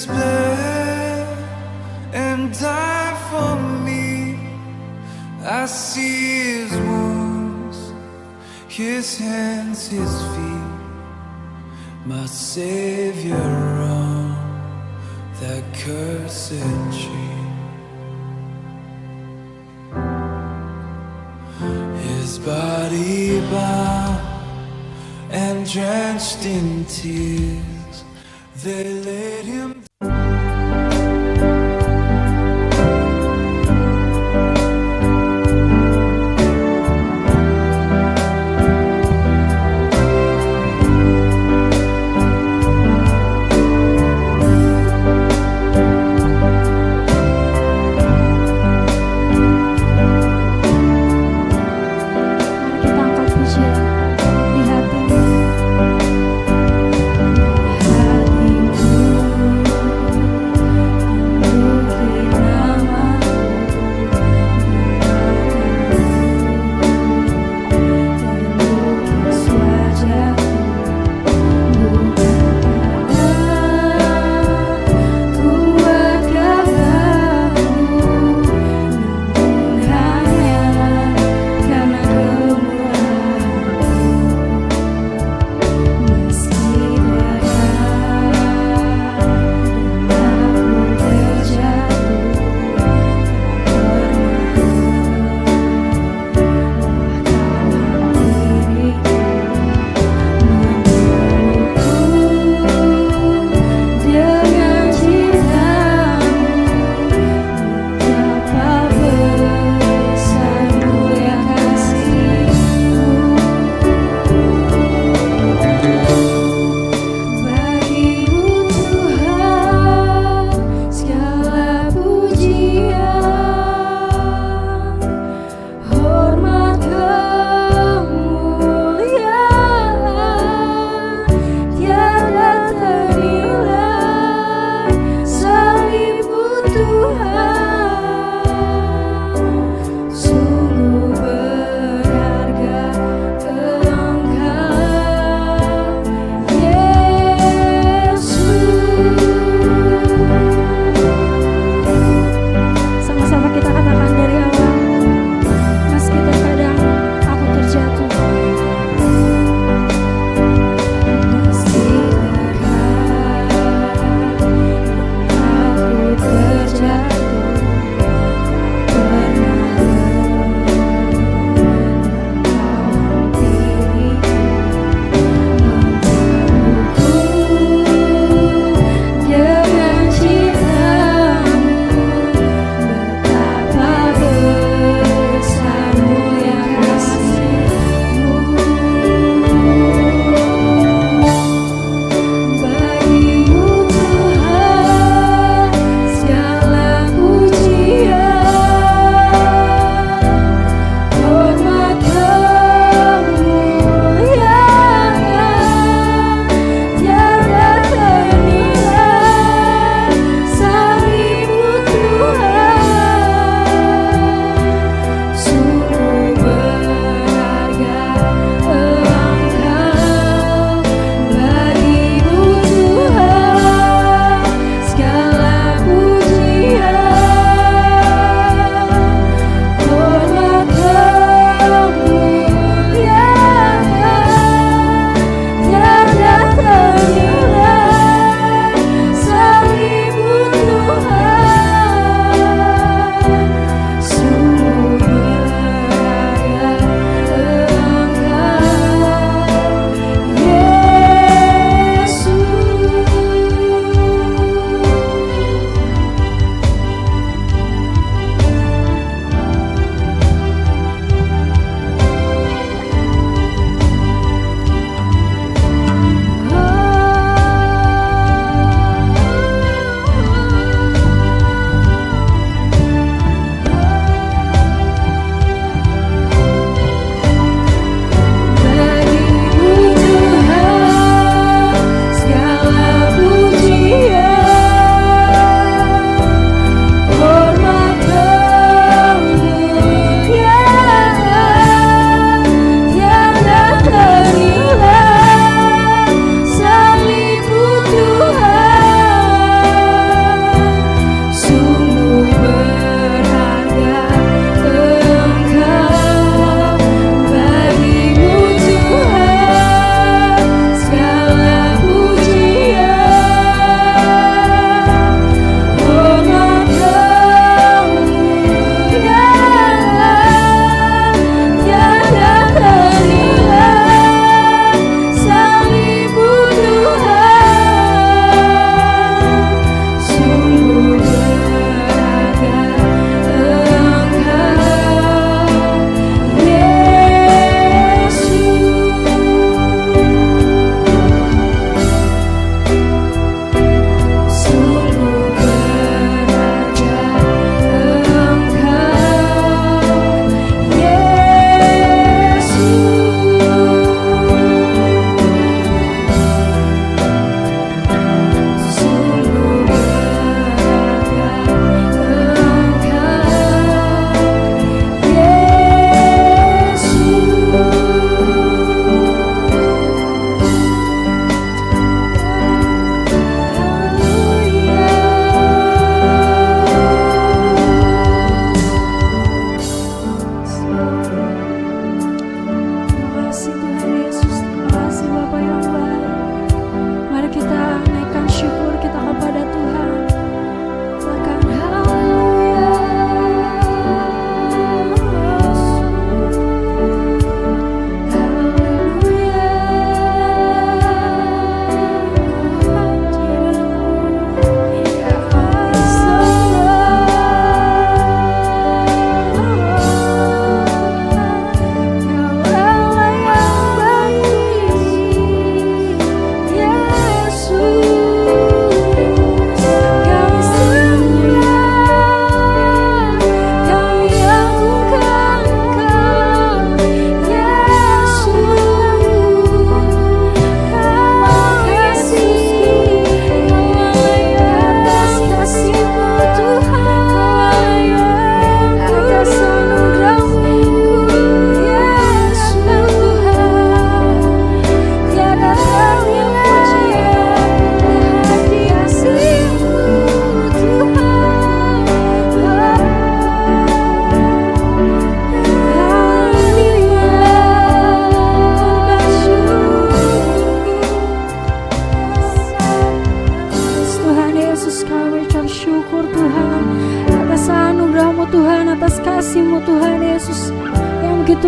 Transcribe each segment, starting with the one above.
Jesus bled and died for me. I see his wounds, his hands, his feet, my Savior on that cursed tree. His body bound and drenched in tears, they laid him. Mari kita angkat pujian di hatimu.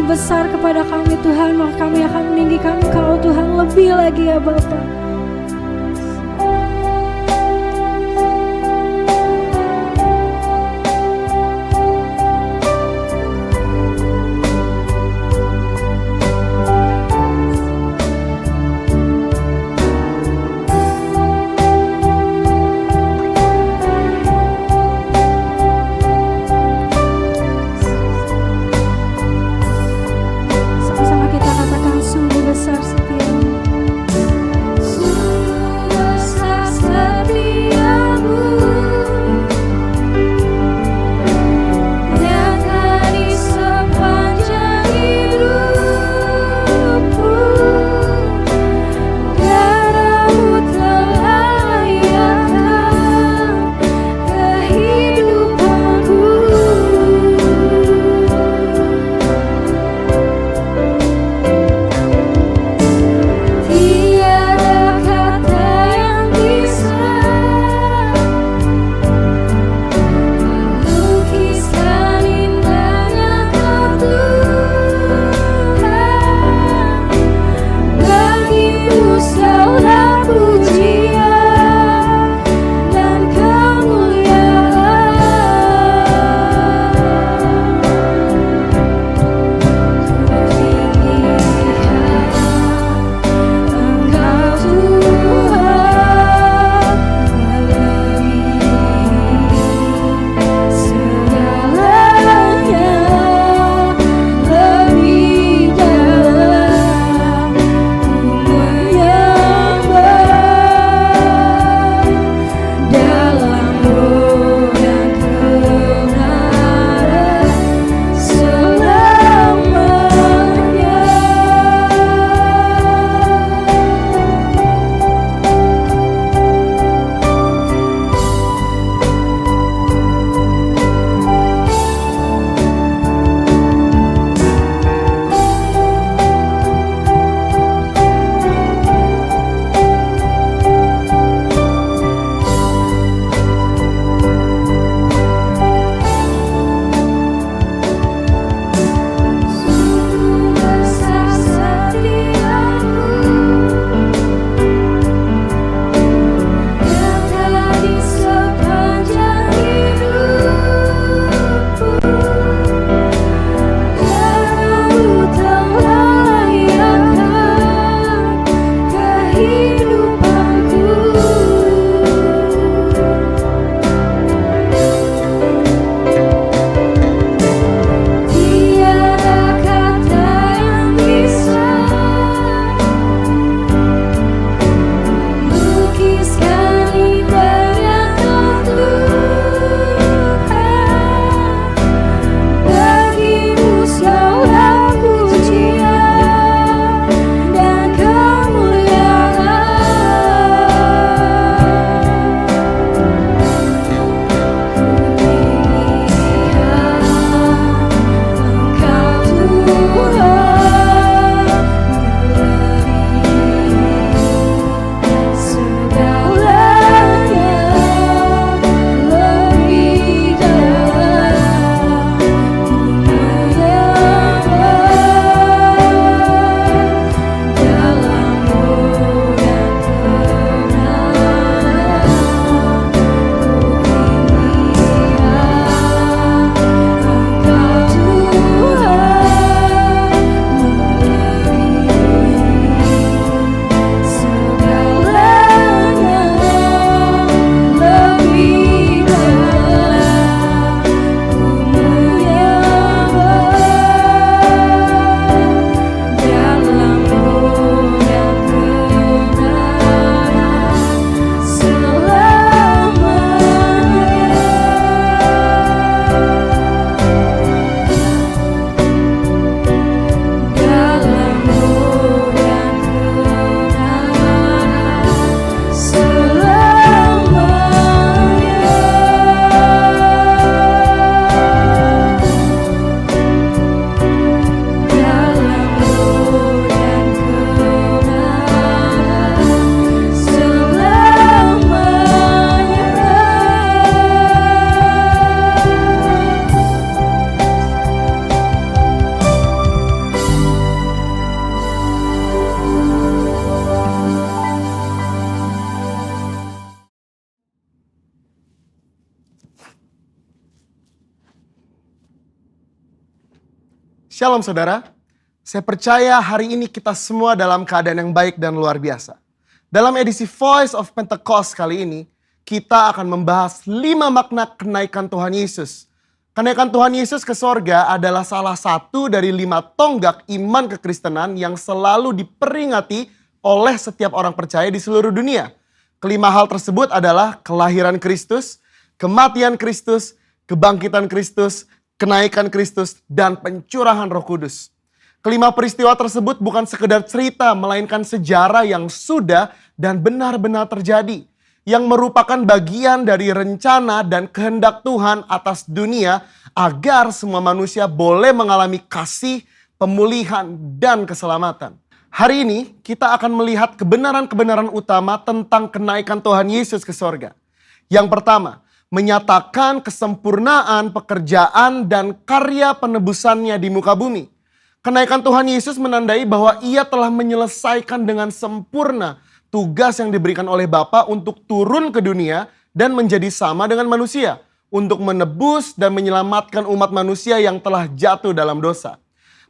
besar kepada kami Tuhan, maka kami akan meninggikan Engkau Tuhan lebih lagi ya Bapa. Sama-sama kita katakan sungguh besar setiamu. Shalom saudara, saya percaya hari ini kita semua dalam keadaan yang baik dan luar biasa. Dalam edisi Voice of Pentecost kali ini, kita akan membahas 5 makna kenaikan Tuhan Yesus. Kenaikan Tuhan Yesus ke sorga adalah salah satu dari 5 tonggak iman kekristenan yang selalu diperingati oleh setiap orang percaya di seluruh dunia. Kelima hal tersebut adalah kelahiran Kristus, kematian Kristus, kebangkitan Kristus, kenaikan Kristus, dan pencurahan Roh Kudus. Kelima peristiwa tersebut bukan sekedar cerita, melainkan sejarah yang sudah dan benar-benar terjadi, yang merupakan bagian dari rencana dan kehendak Tuhan atas dunia agar semua manusia boleh mengalami kasih, pemulihan, dan keselamatan. Hari ini kita akan melihat kebenaran-kebenaran utama tentang kenaikan Tuhan Yesus ke sorga. Yang pertama, menyatakan kesempurnaan pekerjaan dan karya penebusannya di muka bumi. Kenaikan Tuhan Yesus menandai bahwa ia telah menyelesaikan dengan sempurna tugas yang diberikan oleh Bapa untuk turun ke dunia dan menjadi sama dengan manusia, untuk menebus dan menyelamatkan umat manusia yang telah jatuh dalam dosa.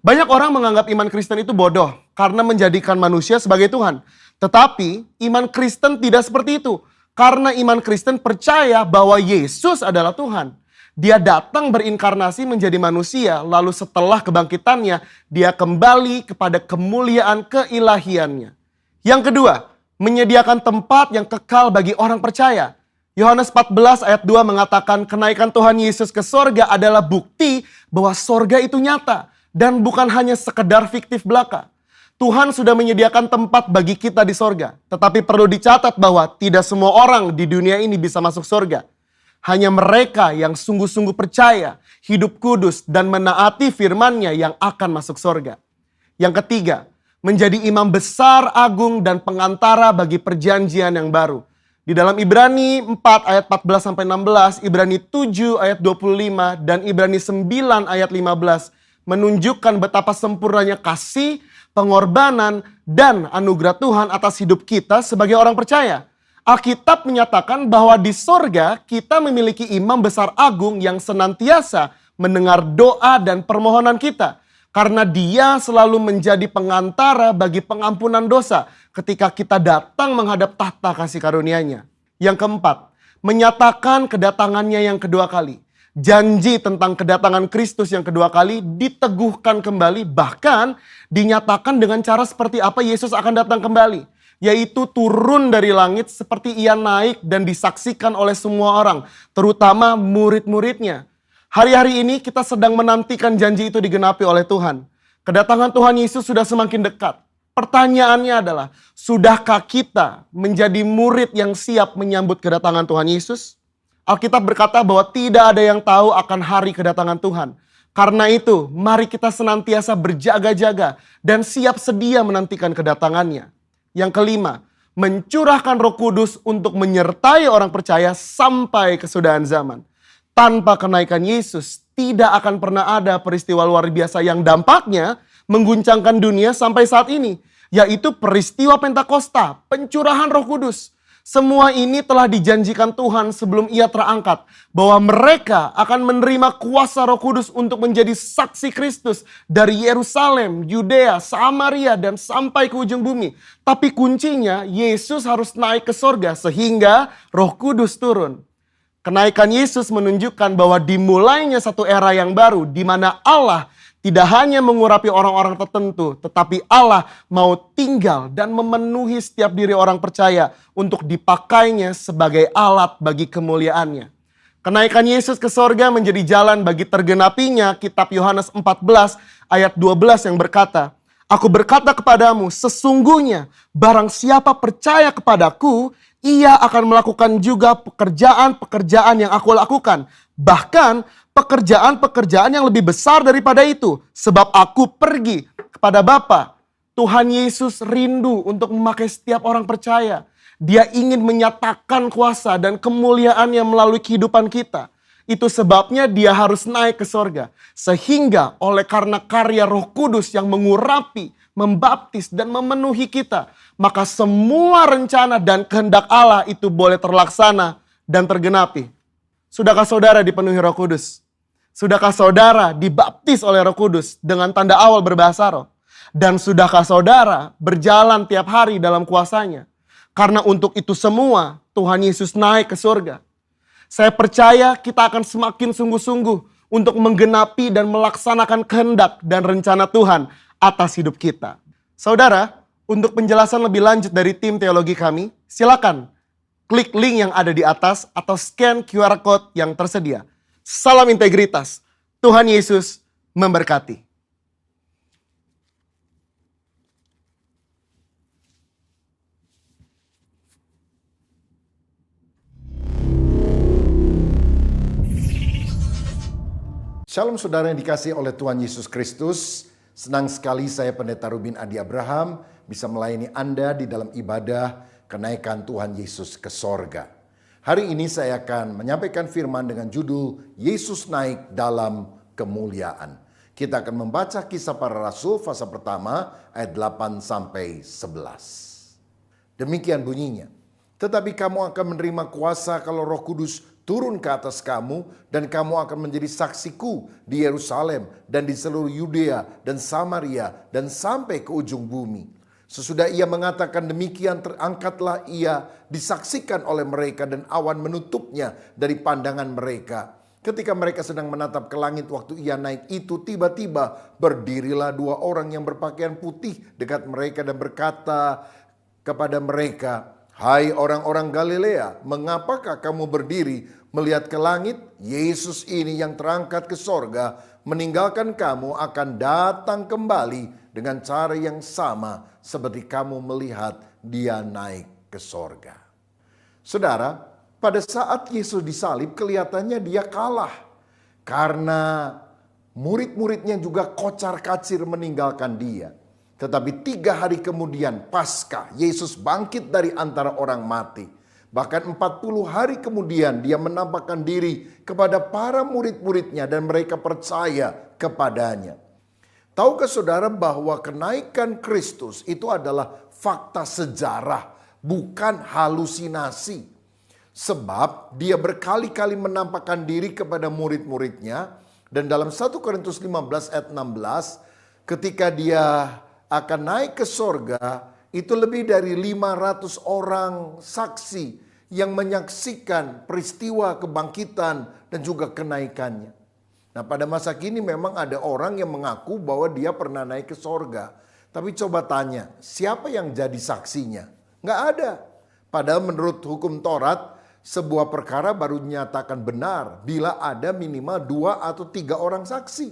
Banyak orang menganggap iman Kristen itu bodoh karena menjadikan manusia sebagai Tuhan. Tetapi iman Kristen tidak seperti itu, karena iman Kristen percaya bahwa Yesus adalah Tuhan. Dia datang berinkarnasi menjadi manusia, lalu setelah kebangkitannya, dia kembali kepada kemuliaan keilahiannya. Yang kedua, menyediakan tempat yang kekal bagi orang percaya. Yohanes 14 ayat 2 mengatakan kenaikan Tuhan Yesus ke sorga adalah bukti bahwa sorga itu nyata dan bukan hanya sekedar fiktif belaka. Tuhan sudah menyediakan tempat bagi kita di sorga. Tetapi perlu dicatat bahwa tidak semua orang di dunia ini bisa masuk sorga. Hanya mereka yang sungguh-sungguh percaya, hidup kudus, dan menaati firman-Nya yang akan masuk sorga. Yang ketiga, menjadi imam besar, agung, dan pengantara bagi perjanjian yang baru. Di dalam Ibrani 4 ayat 14-16, Ibrani 7 ayat 25, dan Ibrani 9 ayat 15 menunjukkan betapa sempurnanya kasih, pengorbanan, dan anugerah Tuhan atas hidup kita sebagai orang percaya. Alkitab menyatakan bahwa di sorga kita memiliki imam besar agung yang senantiasa mendengar doa dan permohonan kita. Karena dia selalu menjadi pengantara bagi pengampunan dosa ketika kita datang menghadap tahta kasih karunia-Nya. Yang keempat, menyatakan kedatangannya yang kedua kali. Janji tentang kedatangan Kristus yang kedua kali diteguhkan kembali, bahkan dinyatakan dengan cara seperti apa Yesus akan datang kembali. Yaitu turun dari langit seperti ia naik dan disaksikan oleh semua orang, terutama murid-muridnya. Hari-hari ini kita sedang menantikan janji itu digenapi oleh Tuhan. Kedatangan Tuhan Yesus sudah semakin dekat. Pertanyaannya adalah, sudahkah kita menjadi murid yang siap menyambut kedatangan Tuhan Yesus? Alkitab berkata bahwa tidak ada yang tahu akan hari kedatangan Tuhan. Karena itu, mari kita senantiasa berjaga-jaga dan siap sedia menantikan kedatangannya. Yang kelima, mencurahkan Roh Kudus untuk menyertai orang percaya sampai kesudahan zaman. Tanpa kenaikan Yesus, tidak akan pernah ada peristiwa luar biasa yang dampaknya mengguncangkan dunia sampai saat ini. Yaitu peristiwa Pentakosta, pencurahan Roh Kudus. Semua ini telah dijanjikan Tuhan sebelum ia terangkat. Bahwa mereka akan menerima kuasa Roh Kudus untuk menjadi saksi Kristus dari Yerusalem, Yudea, Samaria, dan sampai ke ujung bumi. Tapi kuncinya, Yesus harus naik ke sorga sehingga Roh Kudus turun. Kenaikan Yesus menunjukkan bahwa dimulainya satu era yang baru di mana Allah tidak hanya mengurapi orang-orang tertentu, tetapi Allah mau tinggal dan memenuhi setiap diri orang percaya untuk dipakainya sebagai alat bagi kemuliaannya. Kenaikan Yesus ke sorga menjadi jalan bagi tergenapinya kitab Yohanes 14 ayat 12 yang berkata, "Aku berkata kepadamu, sesungguhnya barang siapa percaya kepadaku, ia akan melakukan juga pekerjaan-pekerjaan yang aku lakukan. Bahkan pekerjaan-pekerjaan yang lebih besar daripada itu. Sebab aku pergi kepada Bapa." Tuhan Yesus rindu untuk memakai setiap orang percaya. Dia ingin menyatakan kuasa dan kemuliaannya melalui kehidupan kita. Itu sebabnya dia harus naik ke sorga. Sehingga oleh karena karya Roh Kudus yang mengurapi, membaptis, dan memenuhi kita, maka semua rencana dan kehendak Allah itu boleh terlaksana dan tergenapi. Sudahkah saudara dipenuhi Roh Kudus? Sudahkah saudara dibaptis oleh Roh Kudus dengan tanda awal berbahasa roh? Dan sudahkah saudara berjalan tiap hari dalam kuasanya? Karena untuk itu semua Tuhan Yesus naik ke surga. Saya percaya kita akan semakin sungguh-sungguh untuk menggenapi dan melaksanakan kehendak dan rencana Tuhan atas hidup kita. Saudara, untuk penjelasan lebih lanjut dari tim teologi kami, silakan klik link yang ada di atas atau scan QR code yang tersedia. Salam integritas. Tuhan Yesus memberkati. Shalom saudara yang dikasihi oleh Tuhan Yesus Kristus. Senang sekali saya Pendeta Rubin Adi Abraham bisa melayani Anda di dalam ibadah kenaikan Tuhan Yesus ke sorga. Hari ini saya akan menyampaikan firman dengan judul Yesus naik dalam kemuliaan. Kita akan membaca Kisah Para Rasul pasal pertama ayat 8 sampai 11. Demikian bunyinya. Tetapi kamu akan menerima kuasa kalau Roh Kudus turun ke atas kamu, dan kamu akan menjadi saksiku di Yerusalem dan di seluruh Yudea dan Samaria dan sampai ke ujung bumi. Sesudah ia mengatakan demikian, terangkatlah ia disaksikan oleh mereka dan awan menutupnya dari pandangan mereka. Ketika mereka sedang menatap ke langit waktu ia naik itu, tiba-tiba berdirilah dua orang yang berpakaian putih dekat mereka dan berkata kepada mereka, "Hai orang-orang Galilea, mengapakah kamu berdiri melihat ke langit? Yesus ini yang terangkat ke sorga, meninggalkan kamu akan datang kembali dengan cara yang sama seperti kamu melihat dia naik ke sorga." Saudara, pada saat Yesus disalib kelihatannya dia kalah. Karena murid-muridnya juga kocar-kacir meninggalkan dia. Tetapi 3 hari kemudian Paskah, Yesus bangkit dari antara orang mati. Bahkan 40 hari kemudian dia menampakkan diri kepada para murid-muridnya dan mereka percaya kepadanya. Tahukah saudara bahwa kenaikan Kristus itu adalah fakta sejarah, bukan halusinasi. Sebab dia berkali-kali menampakkan diri kepada murid-muridnya. Dan dalam 1 Korintus 15 ayat 16, ketika dia akan naik ke sorga, itu lebih dari 500 orang saksi yang menyaksikan peristiwa kebangkitan dan juga kenaikannya. Nah, pada masa kini memang ada orang yang mengaku bahwa dia pernah naik ke sorga. Tapi coba tanya, siapa yang jadi saksinya? Nggak ada. Padahal menurut hukum Taurat, sebuah perkara baru dinyatakan benar bila ada minimal 2 atau 3 orang saksi.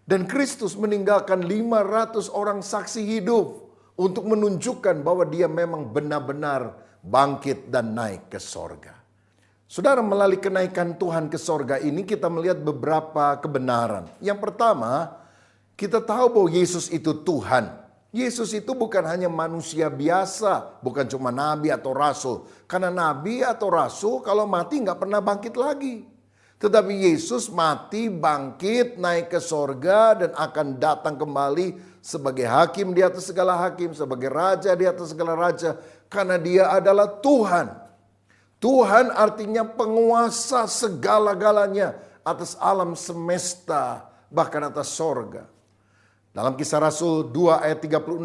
Dan Kristus meninggalkan 500 orang saksi hidup untuk menunjukkan bahwa dia memang benar-benar bangkit dan naik ke sorga. Saudara, melalui kenaikan Tuhan ke sorga ini kita melihat beberapa kebenaran. Yang pertama, kita tahu bahwa Yesus itu Tuhan. Yesus itu bukan hanya manusia biasa, bukan cuma nabi atau rasul. Karena nabi atau rasul kalau mati nggak pernah bangkit lagi. Tetapi Yesus mati, bangkit, naik ke sorga dan akan datang kembali sebagai hakim di atas segala hakim, sebagai raja di atas segala raja. Karena dia adalah Tuhan. Tuhan artinya penguasa segala-galanya atas alam semesta, bahkan atas sorga. Dalam Kisah Rasul 2 ayat 36,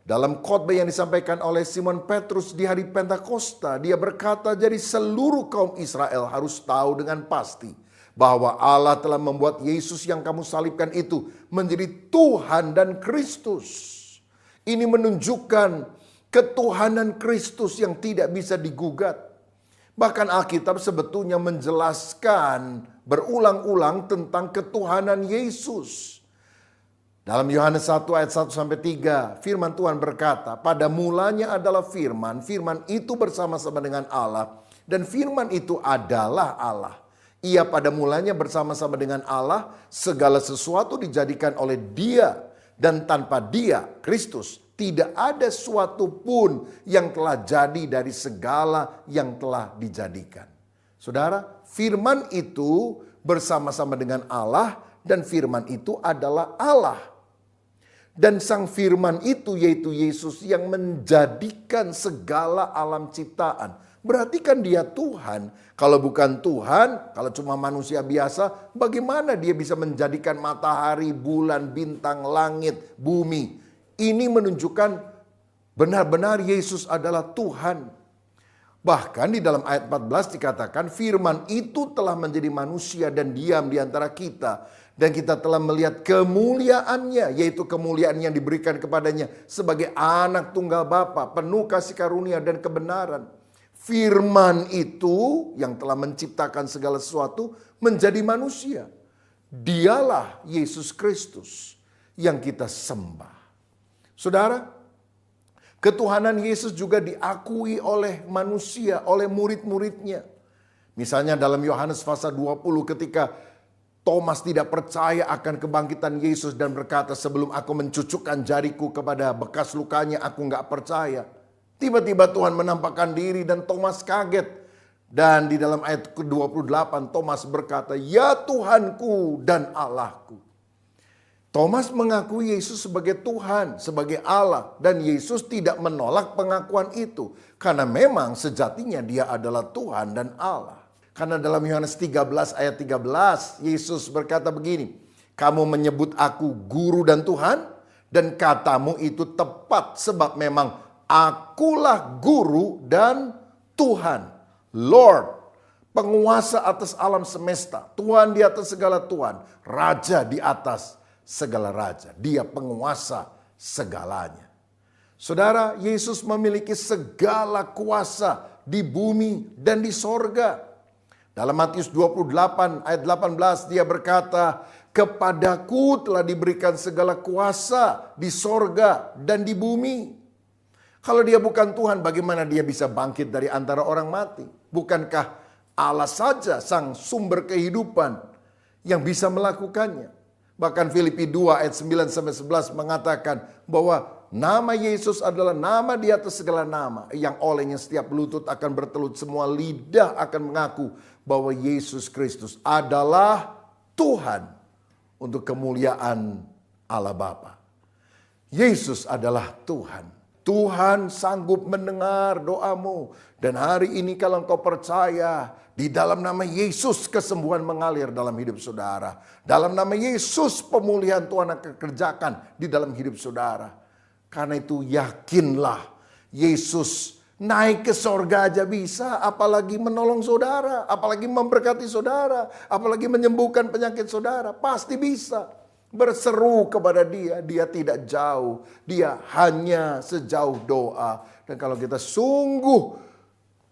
dalam khotbah yang disampaikan oleh Simon Petrus di hari Pentakosta, dia berkata, jadi seluruh kaum Israel harus tahu dengan pasti bahwa Allah telah membuat Yesus yang kamu salibkan itu menjadi Tuhan dan Kristus. Ini menunjukkan ketuhanan Kristus yang tidak bisa digugat. Bahkan Alkitab sebetulnya menjelaskan berulang-ulang tentang ketuhanan Yesus. Dalam Yohanes 1 ayat 1-3, firman Tuhan berkata, pada mulanya adalah firman, firman itu bersama-sama dengan Allah, dan firman itu adalah Allah. Ia pada mulanya bersama-sama dengan Allah, segala sesuatu dijadikan oleh dia, dan tanpa dia, Kristus, tidak ada suatu pun yang telah jadi dari segala yang telah dijadikan. Saudara, firman itu bersama-sama dengan Allah, dan firman itu adalah Allah. Dan sang firman itu yaitu Yesus yang menjadikan segala alam ciptaan. Berarti kan dia Tuhan. Kalau bukan Tuhan, kalau cuma manusia biasa, bagaimana dia bisa menjadikan matahari, bulan, bintang, langit, bumi? Ini menunjukkan benar-benar Yesus adalah Tuhan. Bahkan di dalam ayat 14 dikatakan firman itu telah menjadi manusia dan diam di antara kita. Dan kita telah melihat kemuliaannya, yaitu kemuliaan yang diberikan kepadanya sebagai anak tunggal Bapa, penuh kasih karunia dan kebenaran. Firman itu yang telah menciptakan segala sesuatu menjadi manusia. Dialah Yesus Kristus yang kita sembah. Saudara, ketuhanan Yesus juga diakui oleh manusia, oleh murid-muridnya. Misalnya dalam Yohanes pasal 20 ketika Thomas tidak percaya akan kebangkitan Yesus dan berkata, sebelum aku mencucukkan jariku kepada bekas lukanya, aku nggak percaya. Tiba-tiba Tuhan menampakkan diri dan Thomas kaget. Dan di dalam ayat ke-28 Thomas berkata, ya Tuhanku dan Allahku. Thomas mengakui Yesus sebagai Tuhan, sebagai Allah. Dan Yesus tidak menolak pengakuan itu. Karena memang sejatinya dia adalah Tuhan dan Allah. Karena dalam Yohanes 13 ayat 13 Yesus berkata begini, kamu menyebut aku guru dan Tuhan, dan katamu itu tepat sebab memang akulah guru dan Tuhan, Lord, penguasa atas alam semesta, Tuhan di atas segala Tuhan, Raja di atas segala Raja, dia penguasa segalanya. Saudara, Yesus memiliki segala kuasa di bumi dan di sorga. Dalam Matius 28 ayat 18 dia berkata, kepadaku telah diberikan segala kuasa di sorga dan di bumi. Kalau dia bukan Tuhan, bagaimana dia bisa bangkit dari antara orang mati? Bukankah Allah saja sang sumber kehidupan yang bisa melakukannya? Bahkan Filipi 2 ayat 9-11 mengatakan bahwa nama Yesus adalah nama di atas segala nama, yang olehnya setiap lutut akan bertelut, semua lidah akan mengaku bahwa Yesus Kristus adalah Tuhan untuk kemuliaan Allah Bapa. Yesus adalah Tuhan. Tuhan sanggup mendengar doamu. Dan hari ini kalau engkau percaya, di dalam nama Yesus kesembuhan mengalir dalam hidup saudara. Dalam nama Yesus pemulihan Tuhan akan kerjakan di dalam hidup saudara. Karena itu yakinlah, Yesus naik ke sorga aja bisa, apalagi menolong saudara, apalagi memberkati saudara, apalagi menyembuhkan penyakit saudara, pasti bisa. Berseru kepada dia, dia tidak jauh, dia hanya sejauh doa. Dan kalau kita sungguh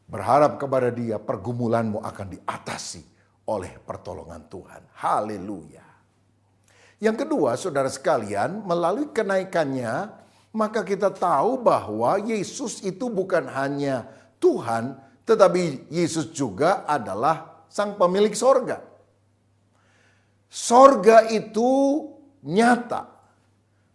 berharap kepada dia, pergumulanmu akan diatasi oleh pertolongan Tuhan. Haleluya. Yang kedua, saudara sekalian, melalui kenaikannya, maka kita tahu bahwa Yesus itu bukan hanya Tuhan, tetapi Yesus juga adalah sang pemilik sorga. Sorga itu nyata.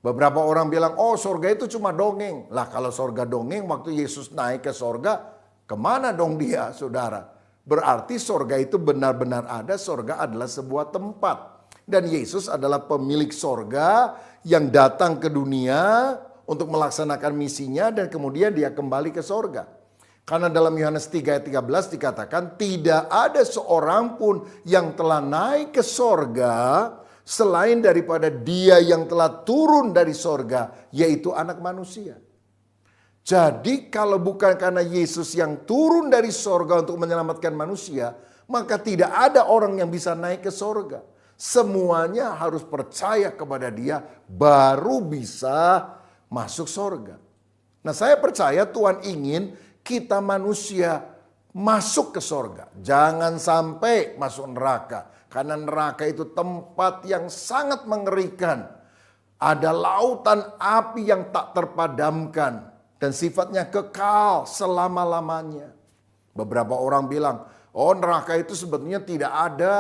Beberapa orang bilang, oh sorga itu cuma dongeng. Lah kalau sorga dongeng, waktu Yesus naik ke sorga, kemana dong dia, saudara? Berarti sorga itu benar-benar ada, sorga adalah sebuah tempat. Dan Yesus adalah pemilik sorga yang datang ke dunia untuk melaksanakan misinya dan kemudian dia kembali ke sorga. Karena dalam Yohanes 3 ayat 13 dikatakan tidak ada seorang pun yang telah naik ke sorga selain daripada dia yang telah turun dari sorga, yaitu anak manusia. Jadi kalau bukan karena Yesus yang turun dari sorga untuk menyelamatkan manusia, maka tidak ada orang yang bisa naik ke sorga. Semuanya harus percaya kepada dia baru bisa masuk sorga. Nah saya percaya Tuhan ingin kita manusia masuk ke sorga. Jangan sampai masuk neraka. Karena neraka itu tempat yang sangat mengerikan. Ada lautan api yang tak terpadamkan. Dan sifatnya kekal selama-lamanya. Beberapa orang bilang, oh neraka itu sebetulnya tidak ada.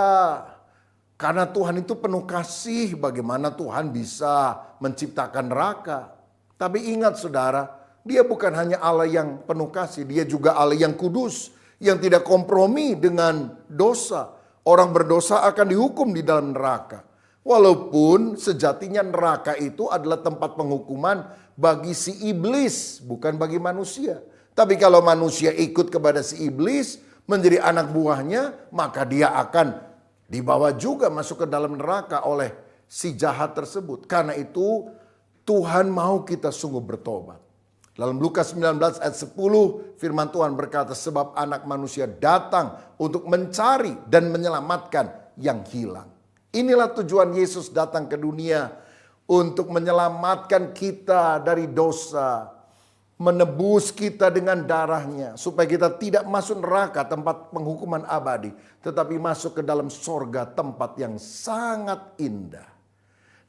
Karena Tuhan itu penuh kasih. Bagaimana Tuhan bisa menciptakan neraka? Tapi ingat saudara, dia bukan hanya Allah yang penuh kasih. Dia juga Allah yang kudus. Yang tidak kompromi dengan dosa. Orang berdosa akan dihukum di dalam neraka. Walaupun sejatinya neraka itu adalah tempat penghukuman bagi si iblis. Bukan bagi manusia. Tapi kalau manusia ikut kepada si iblis, menjadi anak buahnya, maka dia akan dibawa juga masuk ke dalam neraka oleh si jahat tersebut. Karena itu Tuhan mau kita sungguh bertobat. Dalam Lukas 19 ayat 10 firman Tuhan berkata, sebab anak manusia datang untuk mencari dan menyelamatkan yang hilang. Inilah tujuan Yesus datang ke dunia, untuk menyelamatkan kita dari dosa, menebus kita dengan darahnya, supaya kita tidak masuk neraka, tempat penghukuman abadi, tetapi masuk ke dalam sorga, tempat yang sangat indah.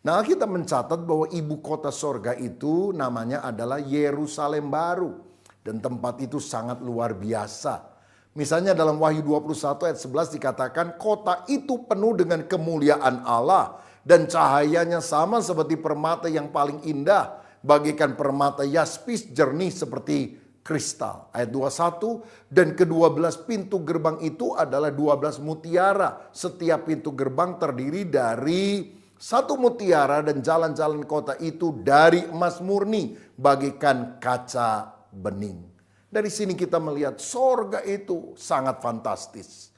Nah, kita mencatat bahwa ibu kota sorga itu namanya adalah Yerusalem Baru. Dan tempat itu sangat luar biasa. Misalnya dalam Wahyu 21 ayat 11 dikatakan, kota itu penuh dengan kemuliaan Allah. Dan cahayanya sama seperti permata yang paling indah, bagaikan permata yaspis jernih seperti kristal. Ayat 21, dan ke-12 pintu gerbang itu adalah 12 mutiara. Setiap pintu gerbang terdiri dari satu mutiara, dan jalan-jalan kota itu dari emas murni bagaikan kaca bening. Dari sini kita melihat sorga itu sangat fantastis.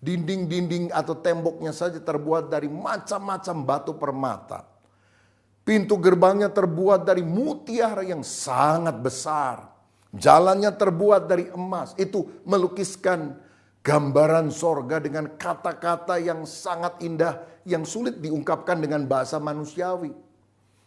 Dinding-dinding atau temboknya saja terbuat dari macam-macam batu permata. Pintu gerbangnya terbuat dari mutiara yang sangat besar. Jalannya terbuat dari emas. Itu melukiskan gambaran sorga dengan kata-kata yang sangat indah, yang sulit diungkapkan dengan bahasa manusiawi.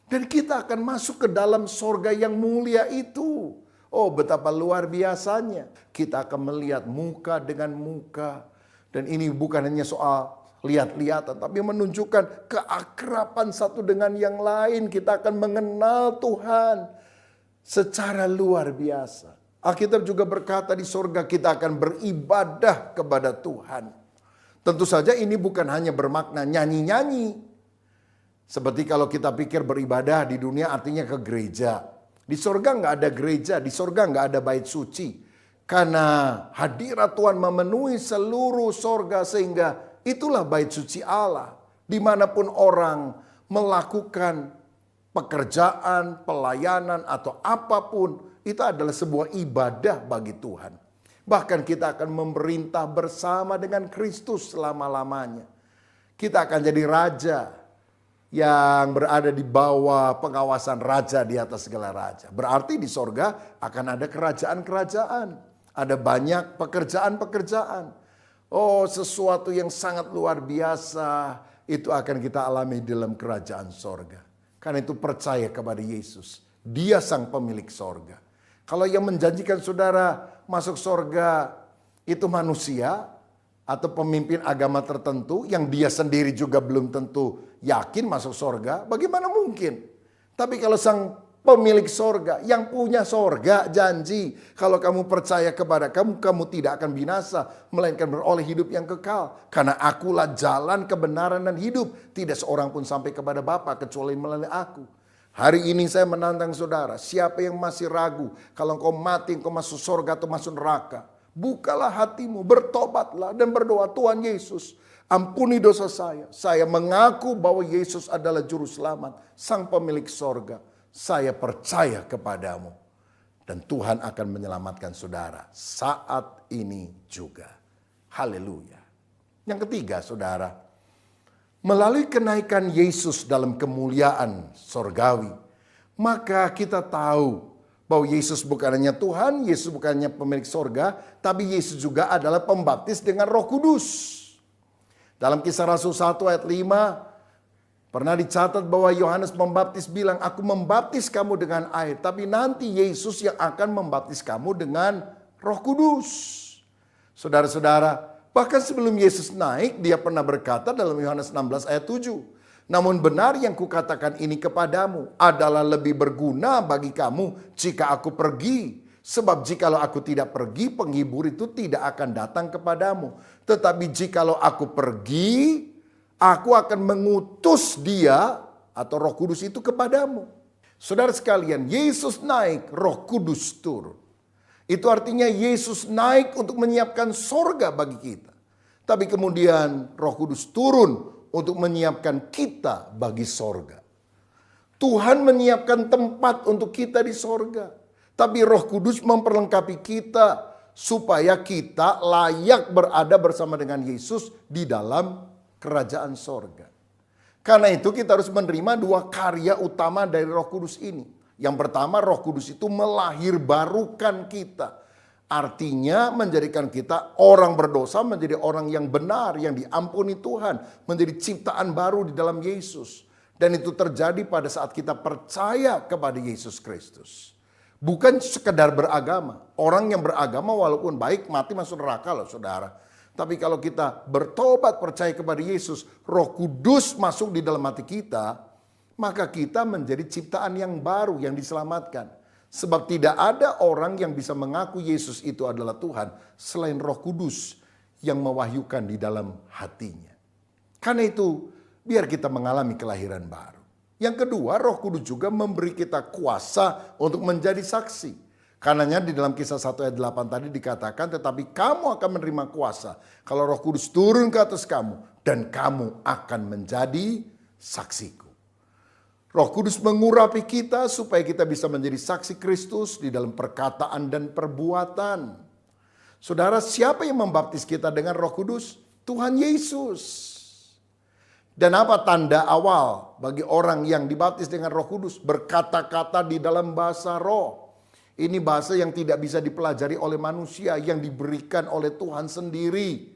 Dan kita akan masuk ke dalam sorga yang mulia itu. Oh, betapa luar biasanya. Kita akan melihat muka dengan muka. Dan ini bukan hanya soal lihat-lihatan, tapi menunjukkan keakraban satu dengan yang lain. Kita akan mengenal Tuhan secara luar biasa. Alkitab juga berkata di sorga kita akan beribadah kepada Tuhan. Tentu saja ini bukan hanya bermakna nyanyi-nyanyi. Seperti kalau kita pikir beribadah di dunia artinya ke gereja. Di sorga nggak ada gereja, di sorga nggak ada bait suci. Karena hadirat Tuhan memenuhi seluruh sorga, sehingga itulah bait suci Allah. Dimanapun orang melakukan pekerjaan, pelayanan, atau apapun, itu adalah sebuah ibadah bagi Tuhan. Bahkan kita akan memerintah bersama dengan Kristus selama-lamanya. Kita akan jadi raja yang berada di bawah pengawasan raja di atas segala raja. Berarti di sorga akan ada kerajaan-kerajaan. Ada banyak pekerjaan-pekerjaan. Oh, sesuatu yang sangat luar biasa itu akan kita alami dalam kerajaan sorga. Karena itu percaya kepada Yesus. Dia sang pemilik sorga. Kalau yang menjanjikan saudara masuk sorga itu manusia atau pemimpin agama tertentu yang dia sendiri juga belum tentu yakin masuk sorga, bagaimana mungkin? Tapi kalau sang pemilik sorga yang punya sorga janji, kalau kamu percaya kepada kamu, kamu tidak akan binasa, melainkan beroleh hidup yang kekal. Karena akulah jalan, kebenaran, dan hidup. Tidak seorang pun sampai kepada Bapa kecuali melalui aku. Hari ini saya menantang saudara, siapa yang masih ragu, kalau engkau mati, engkau masuk sorga atau masuk neraka, bukalah hatimu, bertobatlah dan berdoa, Tuhan Yesus, ampuni dosa saya. Saya mengaku bahwa Yesus adalah juru selamat, sang pemilik sorga. Saya percaya kepadamu. Dan Tuhan akan menyelamatkan saudara saat ini juga. Haleluya. Yang ketiga saudara, melalui kenaikan Yesus dalam kemuliaan sorgawi, maka kita tahu bahwa Yesus bukan hanya Tuhan, Yesus bukan hanya pemilik sorga, tapi Yesus juga adalah pembaptis dengan Roh Kudus. Dalam Kisah Rasul 1 ayat 5, pernah dicatat bahwa Yohanes Pembaptis bilang, aku membaptis kamu dengan air, tapi nanti Yesus yang akan membaptis kamu dengan Roh Kudus. Saudara-saudara, bahkan sebelum Yesus naik, dia pernah berkata dalam Yohanes 16 ayat 7, namun benar yang kukatakan ini kepadamu adalah lebih berguna bagi kamu jika aku pergi. Sebab jikalau aku tidak pergi, penghibur itu tidak akan datang kepadamu. Tetapi jikalau aku pergi, aku akan mengutus dia atau Roh Kudus itu kepadamu. Saudara sekalian, Yesus naik, Roh Kudus turun. Itu artinya Yesus naik untuk menyiapkan sorga bagi kita. Tapi kemudian Roh Kudus turun untuk menyiapkan kita bagi sorga. Tuhan menyiapkan tempat untuk kita di sorga. Tapi Roh Kudus memperlengkapi kita supaya kita layak berada bersama dengan Yesus di dalam kerajaan sorga. Karena itu kita harus menerima dua karya utama dari Roh Kudus ini. Yang pertama, Roh Kudus itu melahirbarukan kita. Artinya menjadikan kita orang berdosa menjadi orang yang benar, yang diampuni Tuhan. Menjadi ciptaan baru di dalam Yesus. Dan itu terjadi pada saat kita percaya kepada Yesus Kristus. Bukan sekedar beragama. Orang yang beragama walaupun baik mati masuk neraka loh saudara. Tapi kalau kita bertobat percaya kepada Yesus, Roh Kudus masuk di dalam hati kita, maka kita menjadi ciptaan yang baru yang diselamatkan. Sebab tidak ada orang yang bisa mengaku Yesus itu adalah Tuhan selain Roh Kudus yang mewahyukan di dalam hatinya. Karena itu biar kita mengalami kelahiran baru. Yang kedua, Roh Kudus juga memberi kita kuasa untuk menjadi saksi. Karenanya di dalam Kisah 1 ayat 8 tadi dikatakan, tetapi kamu akan menerima kuasa kalau Roh Kudus turun ke atas kamu dan kamu akan menjadi saksiku. Roh Kudus mengurapi kita supaya kita bisa menjadi saksi Kristus di dalam perkataan dan perbuatan. Saudara, siapa yang membaptis kita dengan Roh Kudus? Tuhan Yesus. Dan apa tanda awal bagi orang yang dibaptis dengan Roh Kudus? Berkata-kata di dalam bahasa roh. Ini bahasa yang tidak bisa dipelajari oleh manusia, yang diberikan oleh Tuhan sendiri.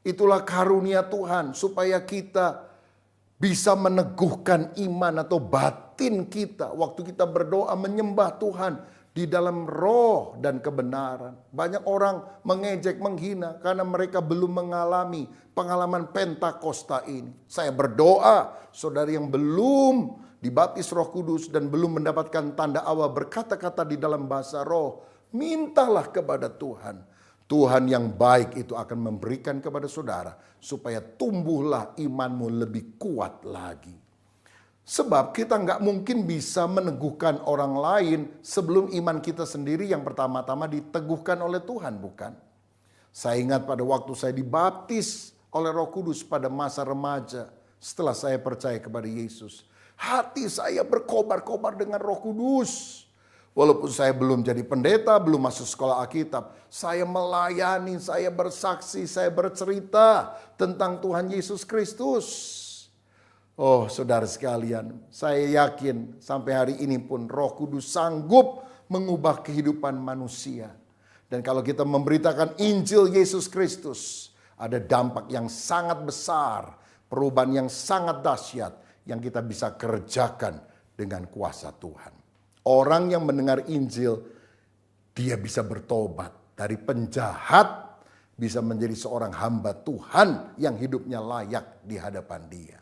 Itulah karunia Tuhan supaya kita bisa meneguhkan iman atau batin kita waktu kita berdoa menyembah Tuhan di dalam roh dan kebenaran. Banyak orang mengejek, menghina karena mereka belum mengalami pengalaman Pentakosta ini. Saya berdoa, saudara yang belum dibaptis Roh Kudus dan belum mendapatkan tanda awal berkata-kata di dalam bahasa roh, mintalah kepada Tuhan. Tuhan yang baik itu akan memberikan kepada saudara supaya tumbuhlah imanmu lebih kuat lagi. Sebab kita nggak mungkin bisa meneguhkan orang lain sebelum iman kita sendiri yang pertama-tama diteguhkan oleh Tuhan, bukan? Saya ingat pada waktu saya dibaptis oleh Roh Kudus pada masa remaja setelah saya percaya kepada Yesus. Hati saya berkobar-kobar dengan Roh Kudus. Walaupun saya belum jadi pendeta, belum masuk sekolah Alkitab, saya melayani, saya bersaksi, saya bercerita tentang Tuhan Yesus Kristus. Oh saudara sekalian, saya yakin sampai hari ini pun Roh Kudus sanggup mengubah kehidupan manusia. Dan kalau kita memberitakan Injil Yesus Kristus, ada dampak yang sangat besar, perubahan yang sangat dahsyat yang kita bisa kerjakan dengan kuasa Tuhan. Orang yang mendengar Injil, dia bisa bertobat dari penjahat, bisa menjadi seorang hamba Tuhan yang hidupnya layak di hadapan Dia.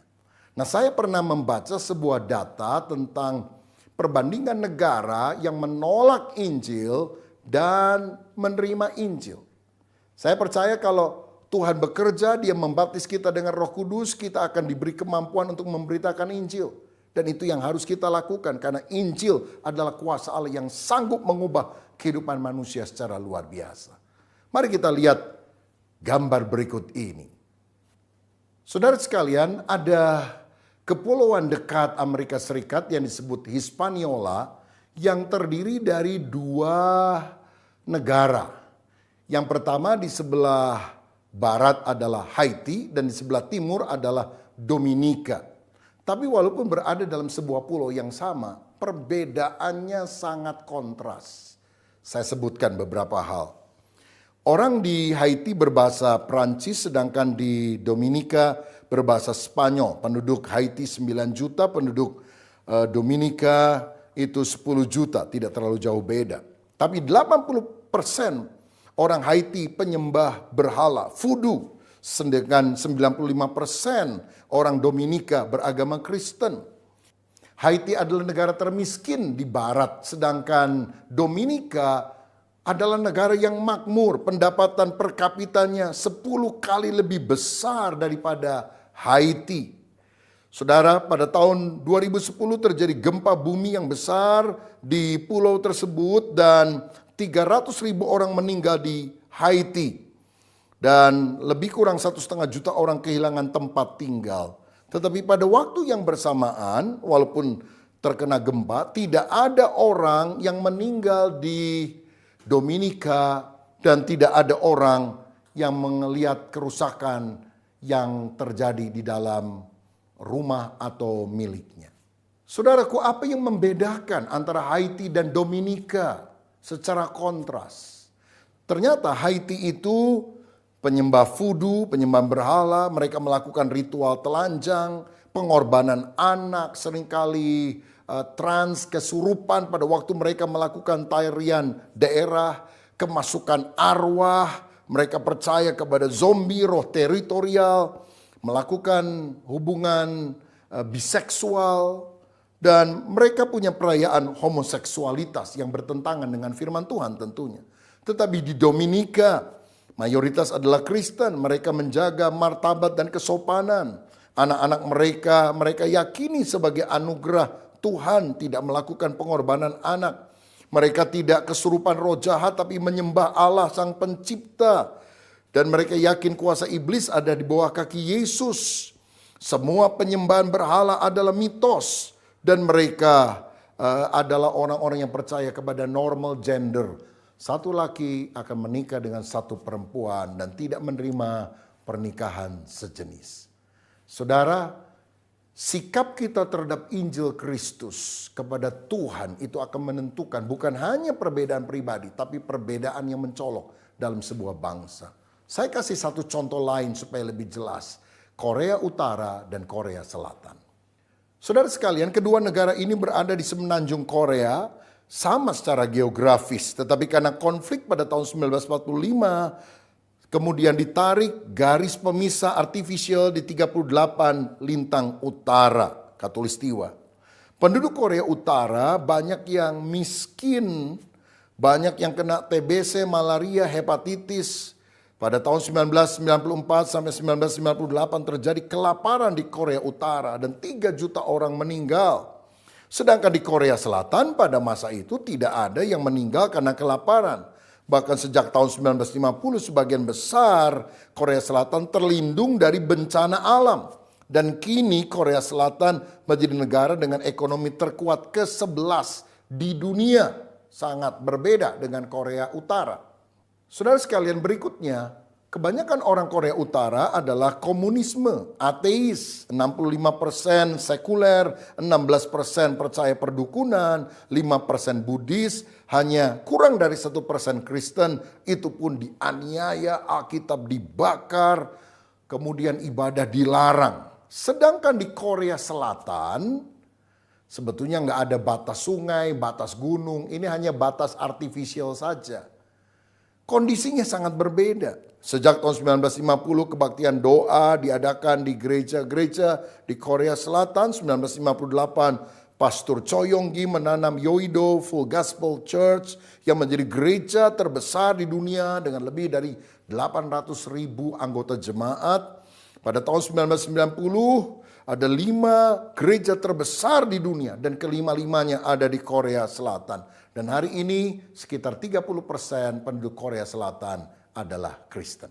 Nah, saya pernah membaca sebuah data tentang perbandingan negara yang menolak Injil dan menerima Injil. Saya percaya kalau Tuhan bekerja, Dia membaptis kita dengan Roh Kudus, kita akan diberi kemampuan untuk memberitakan Injil. Dan itu yang harus kita lakukan karena Injil adalah kuasa Allah yang sanggup mengubah kehidupan manusia secara luar biasa. Mari kita lihat gambar berikut ini. Saudara sekalian, ada kepulauan dekat Amerika Serikat yang disebut Hispaniola yang terdiri dari dua negara. Yang pertama di sebelah barat adalah Haiti dan di sebelah timur adalah Dominika. Tapi walaupun berada dalam sebuah pulau yang sama, perbedaannya sangat kontras. Saya sebutkan beberapa hal. Orang di Haiti berbahasa Prancis, sedangkan di Dominika berbahasa Spanyol. Penduduk Haiti 9 juta, penduduk Dominika itu 10 juta, tidak terlalu jauh beda. Tapi 80% orang Haiti penyembah berhala, voodoo. Sedangkan 95% orang Dominika beragama Kristen. Haiti adalah negara termiskin di barat, sedangkan Dominika adalah negara yang makmur. Pendapatan per kapitanya 10 kali lebih besar daripada Haiti. Saudara, pada tahun 2010 terjadi gempa bumi yang besar di pulau tersebut dan 300.000 orang meninggal di Haiti. Dan lebih kurang 1,5 juta orang kehilangan tempat tinggal. Tetapi pada waktu yang bersamaan, walaupun terkena gempa, tidak ada orang yang meninggal di Dominika dan tidak ada orang yang melihat kerusakan yang terjadi di dalam rumah atau miliknya. Saudaraku, apa yang membedakan antara Haiti dan Dominika secara kontras? Ternyata Haiti itu penyembah voodoo, penyembah berhala, mereka melakukan ritual telanjang, pengorbanan anak, seringkali trans, kesurupan pada waktu mereka melakukan tarian daerah, kemasukan arwah, mereka percaya kepada zombie, roh teritorial, melakukan hubungan biseksual, dan mereka punya perayaan homoseksualitas yang bertentangan dengan firman Tuhan tentunya. Tetapi di Dominika, mayoritas adalah Kristen, mereka menjaga martabat dan kesopanan. Anak-anak mereka yakini sebagai anugerah Tuhan tidak melakukan pengorbanan anak. Mereka tidak kesurupan roh jahat tapi menyembah Allah sang pencipta. Dan mereka yakin kuasa iblis ada di bawah kaki Yesus. Semua penyembahan berhala adalah mitos. Dan mereka adalah orang-orang yang percaya kepada normal gender. Satu laki akan menikah dengan satu perempuan dan tidak menerima pernikahan sejenis. Saudara, sikap kita terhadap Injil Kristus kepada Tuhan itu akan menentukan bukan hanya perbedaan pribadi, tapi perbedaan yang mencolok dalam sebuah bangsa. Saya kasih satu contoh lain supaya lebih jelas. Korea Utara dan Korea Selatan. Saudara sekalian, kedua negara ini berada di semenanjung Korea, sama secara geografis. Tetapi karena konflik pada tahun 1945, kemudian ditarik garis pemisah artifisial di 38 lintang utara Khatulistiwa. Penduduk Korea Utara banyak yang miskin, banyak yang kena TBC, malaria, hepatitis. Pada tahun 1994 sampai 1998 terjadi kelaparan di Korea Utara dan 3 juta orang meninggal. Sedangkan di Korea Selatan pada masa itu tidak ada yang meninggal karena kelaparan. Bahkan sejak tahun 1950 sebagian besar Korea Selatan terlindung dari bencana alam. Dan kini Korea Selatan menjadi negara dengan ekonomi terkuat ke-11 di dunia. Sangat berbeda dengan Korea Utara. Saudara sekalian, berikutnya, kebanyakan orang Korea Utara adalah komunisme, ateis, 65% sekuler, 16% percaya perdukunan, 5% Buddhis, hanya kurang dari 1% Kristen, itu pun dianiaya, Alkitab dibakar, kemudian ibadah dilarang. Sedangkan di Korea Selatan, sebetulnya nggak ada batas sungai, batas gunung, ini hanya batas artifisial saja. Kondisinya sangat berbeda. Sejak tahun 1950 kebaktian doa diadakan di gereja-gereja di Korea Selatan. 1958 Pastor Choi Yong-gi menanam Yoido Full Gospel Church yang menjadi gereja terbesar di dunia dengan lebih dari 800.000 anggota jemaat. Pada tahun 1990 ada 5 gereja terbesar di dunia dan kelima-limanya ada di Korea Selatan. Dan hari ini sekitar 30% penduduk Korea Selatan adalah Kristen.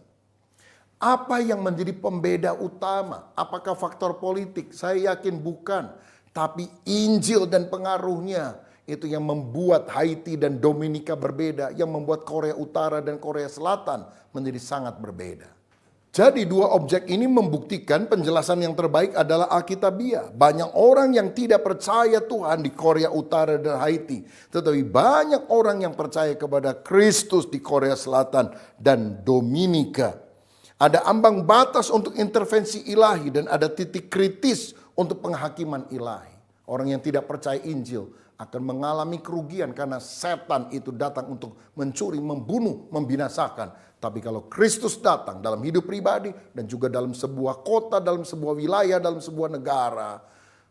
Apa yang menjadi pembeda utama? Apakah faktor politik? Saya yakin bukan. Tapi Injil dan pengaruhnya itu yang membuat Haiti dan Dominika berbeda. Yang membuat Korea Utara dan Korea Selatan menjadi sangat berbeda. Jadi dua objek ini membuktikan penjelasan yang terbaik adalah Alkitabiah. Banyak orang yang tidak percaya Tuhan di Korea Utara dan Haiti. Tetapi banyak orang yang percaya kepada Kristus di Korea Selatan dan Dominika. Ada ambang batas untuk intervensi ilahi dan ada titik kritis untuk penghakiman ilahi. Orang yang tidak percaya Injil akan mengalami kerugian karena setan itu datang untuk mencuri, membunuh, membinasakan. Tapi kalau Kristus datang dalam hidup pribadi dan juga dalam sebuah kota, dalam sebuah wilayah, dalam sebuah negara,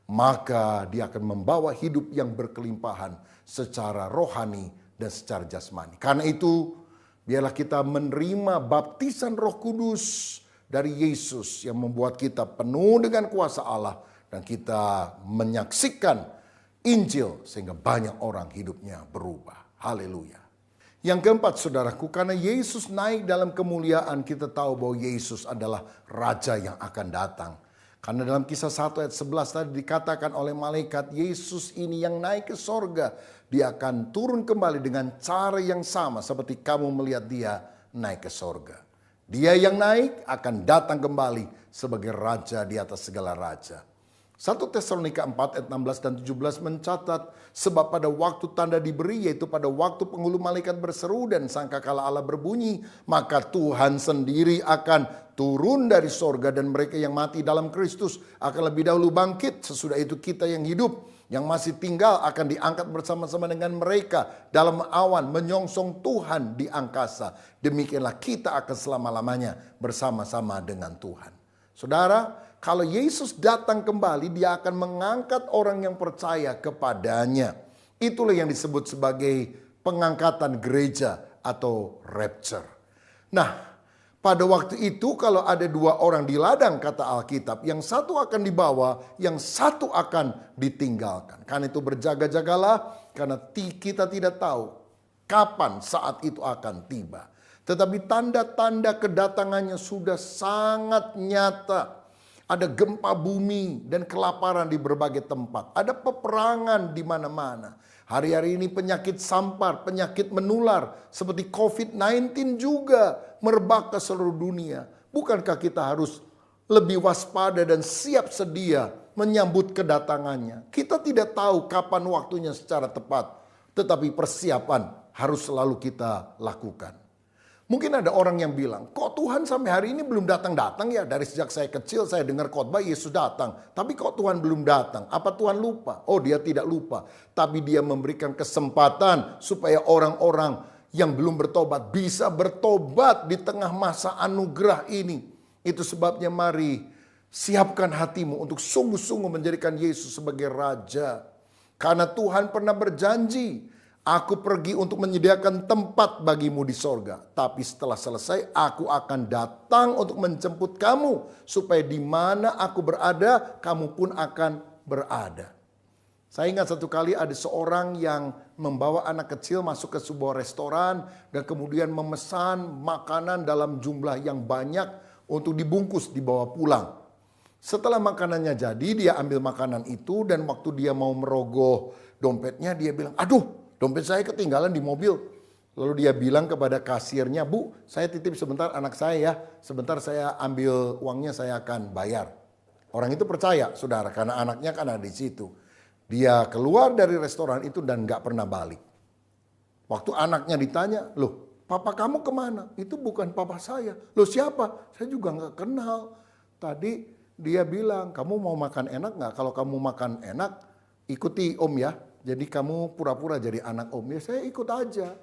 maka dia akan membawa hidup yang berkelimpahan secara rohani dan secara jasmani. Karena itu, biarlah kita menerima baptisan Roh Kudus dari Yesus yang membuat kita penuh dengan kuasa Allah dan kita menyaksikan Injil sehingga banyak orang hidupnya berubah. Haleluya. Yang keempat, saudaraku, karena Yesus naik dalam kemuliaan, kita tahu bahwa Yesus adalah Raja yang akan datang. Karena dalam Kisah 1 ayat 11 tadi dikatakan oleh malaikat, Yesus ini yang naik ke sorga. Dia akan turun kembali dengan cara yang sama seperti kamu melihat dia naik ke sorga. Dia yang naik akan datang kembali sebagai raja di atas segala raja. 1 Tesalonika 4 ayat 16 dan 17 mencatat, sebab pada waktu tanda diberi, yaitu pada waktu penghulu malaikat berseru dan sangkakala Allah berbunyi, maka Tuhan sendiri akan turun dari sorga dan mereka yang mati dalam Kristus akan lebih dahulu bangkit. Sesudah itu kita yang hidup, yang masih tinggal akan diangkat bersama-sama dengan mereka dalam awan menyongsong Tuhan di angkasa. Demikianlah kita akan selama-lamanya bersama-sama dengan Tuhan. Saudara, kalau Yesus datang kembali, dia akan mengangkat orang yang percaya kepadanya. Itulah yang disebut sebagai pengangkatan gereja atau rapture. Nah, pada waktu itu kalau ada dua orang di ladang, kata Alkitab, yang satu akan dibawa, yang satu akan ditinggalkan. Karena itu berjaga-jagalah, karena kita tidak tahu kapan saat itu akan tiba. Tetapi tanda-tanda kedatangannya sudah sangat nyata. Ada gempa bumi dan kelaparan di berbagai tempat. Ada peperangan di mana-mana. Hari-hari ini penyakit sampar, penyakit menular seperti COVID-19 juga merebak ke seluruh dunia. Bukankah kita harus lebih waspada dan siap sedia menyambut kedatangannya? Kita tidak tahu kapan waktunya secara tepat, tetapi persiapan harus selalu kita lakukan. Mungkin ada orang yang bilang, kok Tuhan sampai hari ini belum datang-datang ya? Dari sejak saya kecil saya dengar khotbah Yesus datang. Tapi kok Tuhan belum datang? Apa Tuhan lupa? Oh, dia tidak lupa. Tapi dia memberikan kesempatan supaya orang-orang yang belum bertobat bisa bertobat di tengah masa anugerah ini. Itu sebabnya mari siapkan hatimu untuk sungguh-sungguh menjadikan Yesus sebagai Raja. Karena Tuhan pernah berjanji, aku pergi untuk menyediakan tempat bagimu di sorga. Tapi setelah selesai, aku akan datang untuk menjemput kamu. Supaya di mana aku berada, kamu pun akan berada. Saya ingat satu kali ada seorang yang membawa anak kecil masuk ke sebuah restoran. Dan kemudian memesan makanan dalam jumlah yang banyak untuk dibungkus dibawa pulang. Setelah makanannya jadi, dia ambil makanan itu. Dan waktu dia mau merogoh dompetnya, dia bilang, aduh, dompet saya ketinggalan di mobil. Lalu dia bilang kepada kasirnya, Bu, saya titip sebentar anak saya ya. Sebentar saya ambil uangnya, saya akan bayar. Orang itu percaya, saudara, karena anaknya kan ada di situ. Dia keluar dari restoran itu dan gak pernah balik. Waktu anaknya ditanya, loh, papa kamu kemana? Itu bukan papa saya. Loh, siapa? Saya juga gak kenal. Tadi dia bilang, kamu mau makan enak gak? Kalau kamu makan enak, ikuti om ya. Jadi kamu pura-pura jadi anak om. Ya saya ikut aja.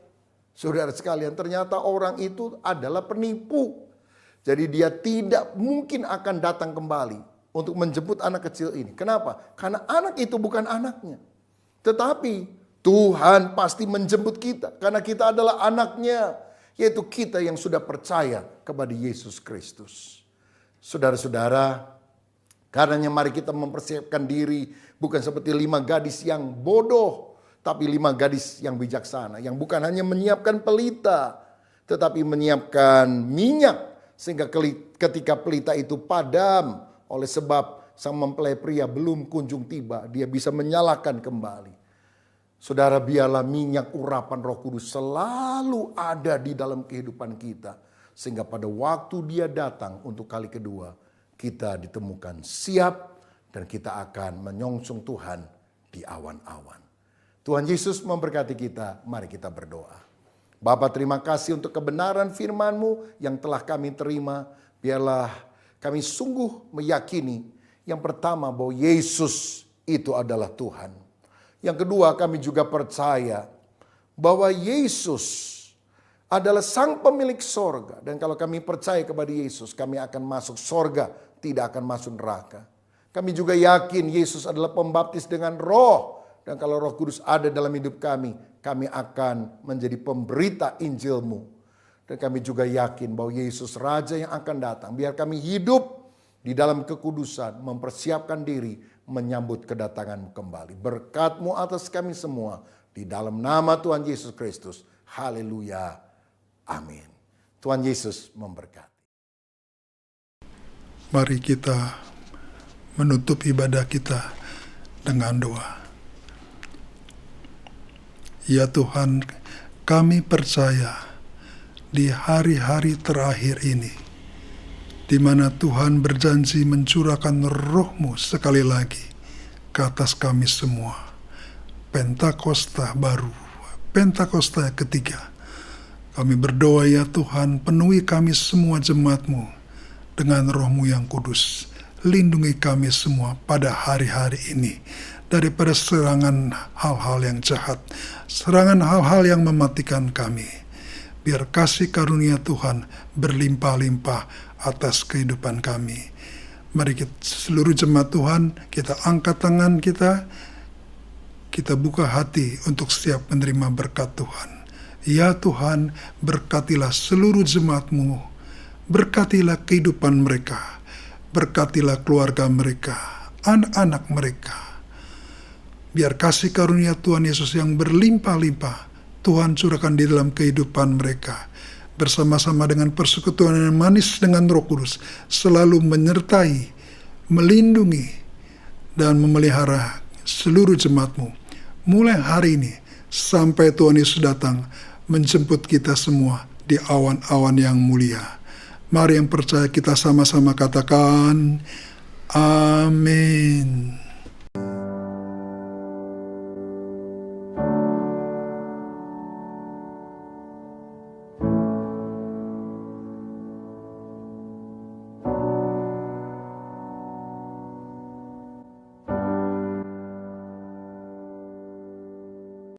Saudara sekalian, ternyata orang itu adalah penipu. Jadi dia tidak mungkin akan datang kembali untuk menjemput anak kecil ini. Kenapa? Karena anak itu bukan anaknya. Tetapi Tuhan pasti menjemput kita. Karena kita adalah anaknya. Yaitu kita yang sudah percaya kepada Yesus Kristus. Saudara-saudara, karenanya mari kita mempersiapkan diri bukan seperti 5 gadis yang bodoh, tapi 5 gadis yang bijaksana. Yang bukan hanya menyiapkan pelita, tetapi menyiapkan minyak. Sehingga ketika pelita itu padam oleh sebab sang mempelai pria belum kunjung tiba, dia bisa menyalakan kembali. Saudara, biarlah minyak urapan Roh Kudus selalu ada di dalam kehidupan kita. Sehingga pada waktu dia datang untuk kali kedua, kita ditemukan siap dan kita akan menyongsong Tuhan di awan-awan. Tuhan Yesus memberkati kita, mari kita berdoa. Bapa, terima kasih untuk kebenaran firman-Mu yang telah kami terima. Biarlah kami sungguh meyakini yang pertama bahwa Yesus itu adalah Tuhan. Yang kedua, kami juga percaya bahwa Yesus adalah sang pemilik sorga. Dan kalau kami percaya kepada Yesus, kami akan masuk sorga, tidak akan masuk neraka. Kami juga yakin Yesus adalah pembaptis dengan Roh. Dan kalau Roh Kudus ada dalam hidup kami akan menjadi pemberita Injil-Mu. Dan kami juga yakin bahwa Yesus Raja yang akan datang. Biar kami hidup di dalam kekudusan, mempersiapkan diri menyambut kedatangan-Mu kembali. Berkat-Mu atas kami semua, di dalam nama Tuhan Yesus Kristus. Haleluya. Amin. Tuhan Yesus memberkati. Mari kita menutup ibadah kita dengan doa. Ya Tuhan, kami percaya di hari-hari terakhir ini, di mana Tuhan berjanji mencurahkan Roh-Mu sekali lagi ke atas kami semua. Pentakosta baru, Pentakosta ketiga. Kami berdoa ya Tuhan, penuhi kami semua jemaat-Mu dengan Roh-Mu yang kudus. Lindungi kami semua pada hari-hari ini daripada serangan hal-hal yang jahat, serangan hal-hal yang mematikan kami. Biar kasih karunia Tuhan berlimpah-limpah atas kehidupan kami. Mari kita, seluruh jemaat Tuhan, kita angkat tangan kita buka hati untuk siap menerima berkat Tuhan. Ya Tuhan, berkatilah seluruh jemaat-Mu, berkatilah kehidupan mereka, berkatilah keluarga mereka, anak-anak mereka. Biar kasih karunia Tuhan Yesus yang berlimpah-limpah Tuhan curahkan di dalam kehidupan mereka. Bersama-sama dengan persekutuan yang manis dengan Roh Kudus, selalu menyertai, melindungi, dan memelihara seluruh jemaat-Mu. Mulai hari ini sampai Tuhan Yesus datang menjemput kita semua di awan-awan yang mulia. Mari yang percaya kita sama-sama katakan, amin.